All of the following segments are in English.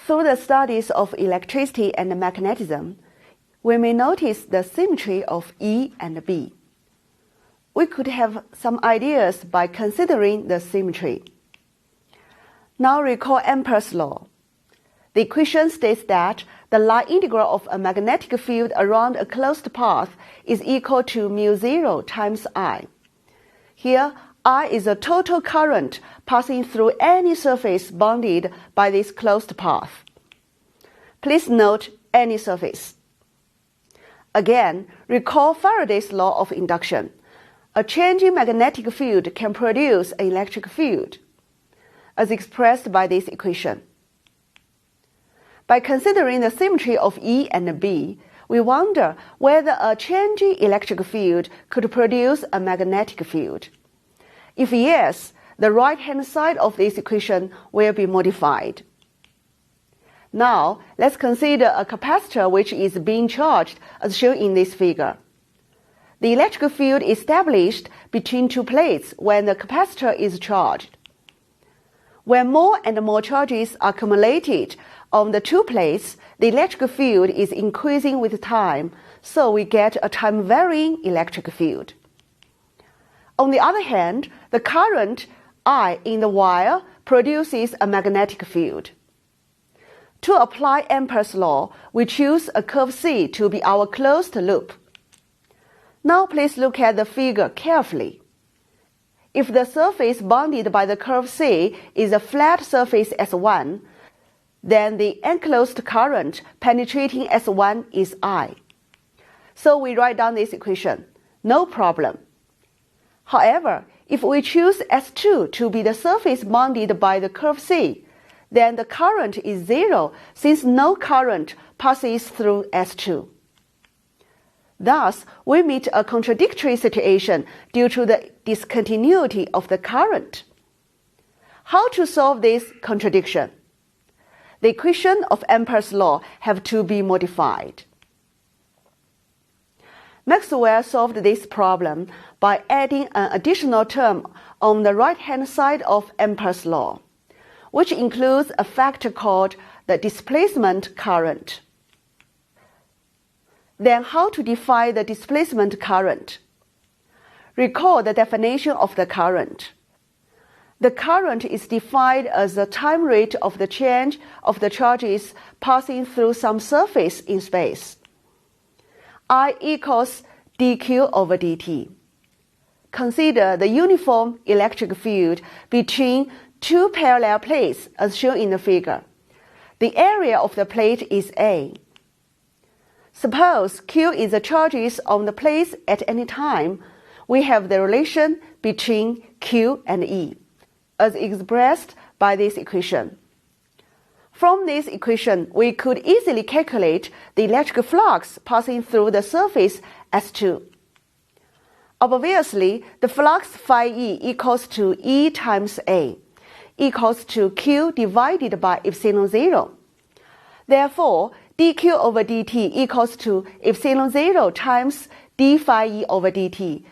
Through the studies of electricity and magnetism, we may notice the symmetry of E and B. We could have some ideas by considering the symmetry. Now recall Ampere's law. The equation states that the line integral of a magnetic field around a closed path is equal to μ0 times I. Here, I is a total current passing through any surface bounded by this closed path. Please note any surface. Again, recall Faraday's law of induction. A changing magnetic field can produce an electric field, as expressed by this equation. By considering the symmetry of E and B, we wonder whether a changing electric field could produce a magnetic field. If yes, the right-hand side of this equation will be modified. Now, let's consider a capacitor which is being charged as shown in this figure. The electric field is established between two plates when the capacitor is charged. When more and more charges are accumulated on the two plates, the electric field is increasing with time, so we get a time-varying electric field. On the other hand, the current I in the wire produces a magnetic field. To apply Ampere's law, we choose a curve C to be our closed loop. Now please look at the figure carefully. If the surface bounded by the curve C is a flat surface S1, then the enclosed current penetrating S1 is I. So we write down this equation, no problem. However, if we choose S2 to be the surface bounded by the curve C, then the current is zero since no current passes through S2. Thus, we meet a contradictory situation due to the discontinuity of the current. How to solve this contradiction? The equation of Ampere's law have to be modified. Maxwell solved this problem by adding an additional term on the right-hand side of Ampere's law, which includes a factor called the displacement current. Then how to define the displacement current? Recall the definition of the current. The current is defined as the time rate of the change of the charges passing through some surface in space. I equals dq over dt. Consider the uniform electric field between two parallel plates as shown in the figure. The area of the plate is A. Suppose Q is the charges on the plates at any time. We have the relation between Q and E, as expressed by this equation. From this equation, we could easily calculate the electric flux passing through the surface S2. Obviously, the flux phi E equals to E times A, equals to Q divided by epsilon 0. Therefore, dq over dt equals to epsilon 0 times d phi E over dt,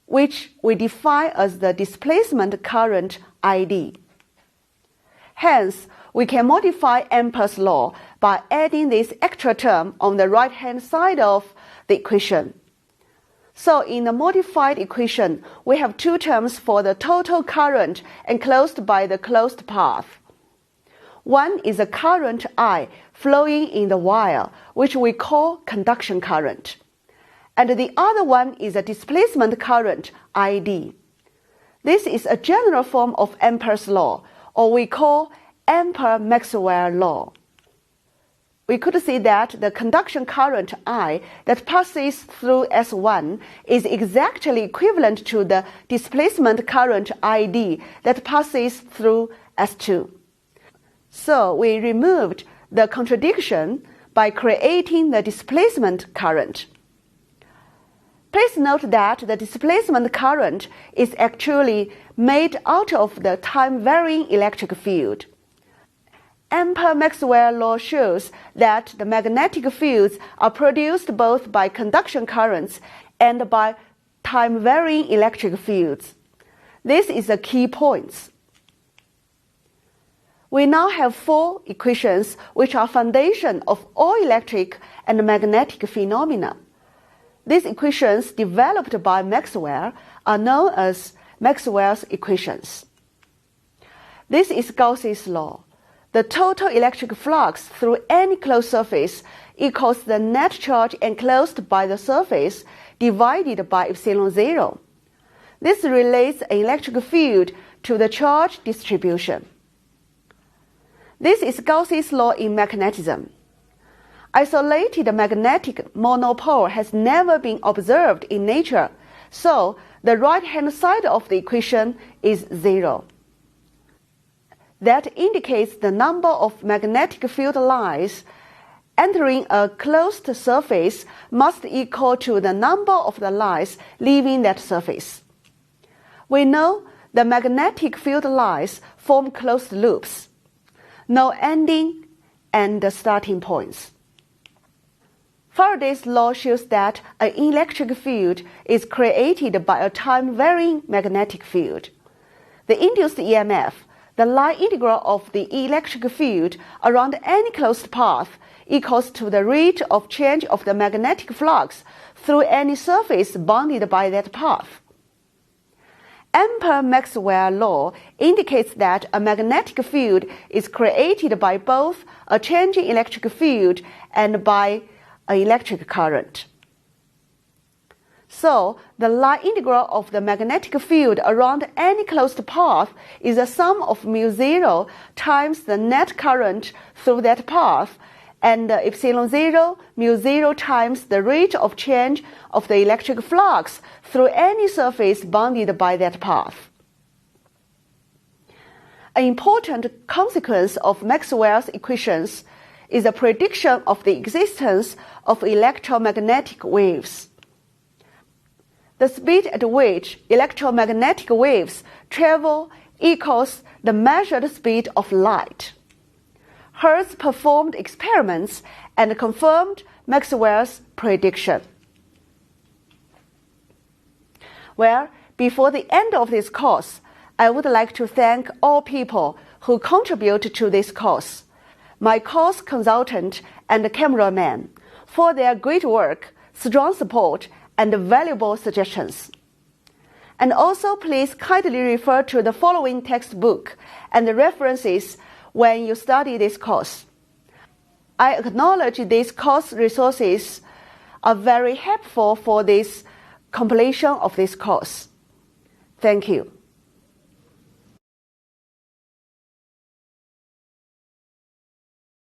which we define as the displacement current ID. Hence, we can modify Ampere's law by adding this extra term on the right-hand side of the equation. So in the modified equation, we have two terms for the total current enclosed by the closed path. One is a current I flowing in the wire, which we call conduction current. And the other one is a displacement current, ID. This is a general form of Ampere's law, or we call Ampere-Maxwell law. We could see that the conduction current I that passes through S1 is exactly equivalent to the displacement current ID that passes through S2. So we removed the contradiction by creating the displacement current. Please note that the displacement current is actually made out of the time-varying electric field. Ampere-Maxwell law shows that the magnetic fields are produced both by conduction currents and by time-varying electric fields. This is a key point. We now have 4 equations which are foundation of all electric and magnetic phenomena. These equations developed by Maxwell are known as Maxwell's equations. This is Gauss's law. The total electric flux through any closed surface equals the net charge enclosed by the surface divided by epsilon 0. This relates an electric field to the charge distribution. This is Gauss's law in magnetism. Isolated magnetic monopole has never been observed in nature, so the right-hand side of the equation is 0. That indicates the number of magnetic field lines entering a closed surface must equal to the number of the lines leaving that surface. We know the magnetic field lines form closed loops, no ending and starting points. Faraday's law shows that an electric field is created by a time-varying magnetic field. The induced EMF, the line integral of the electric field around any closed path, equals to the rate of change of the magnetic flux through any surface bounded by that path. Ampere-Maxwell law indicates that a magnetic field is created by both a changing electric field and by an electric current. So, the line integral of the magnetic field around any closed path is the sum of mu0 times the net current through that path, and epsilon 0 mu0 times the rate of change of the electric flux through any surface bounded by that path. An important consequence of Maxwell's equations is the prediction of the existence of electromagnetic waves. The speed at which electromagnetic waves travel equals the measured speed of light. Hertz performed experiments and confirmed Maxwell's prediction. Well, before the end of this course, I would like to thank all people who contribute to this course, my course consultant and cameraman, for their great work, strong support, and valuable suggestions. And also please kindly refer to the following textbook and the references when you study this course. I acknowledge these course resources are very helpful for this completion of this course. Thank you.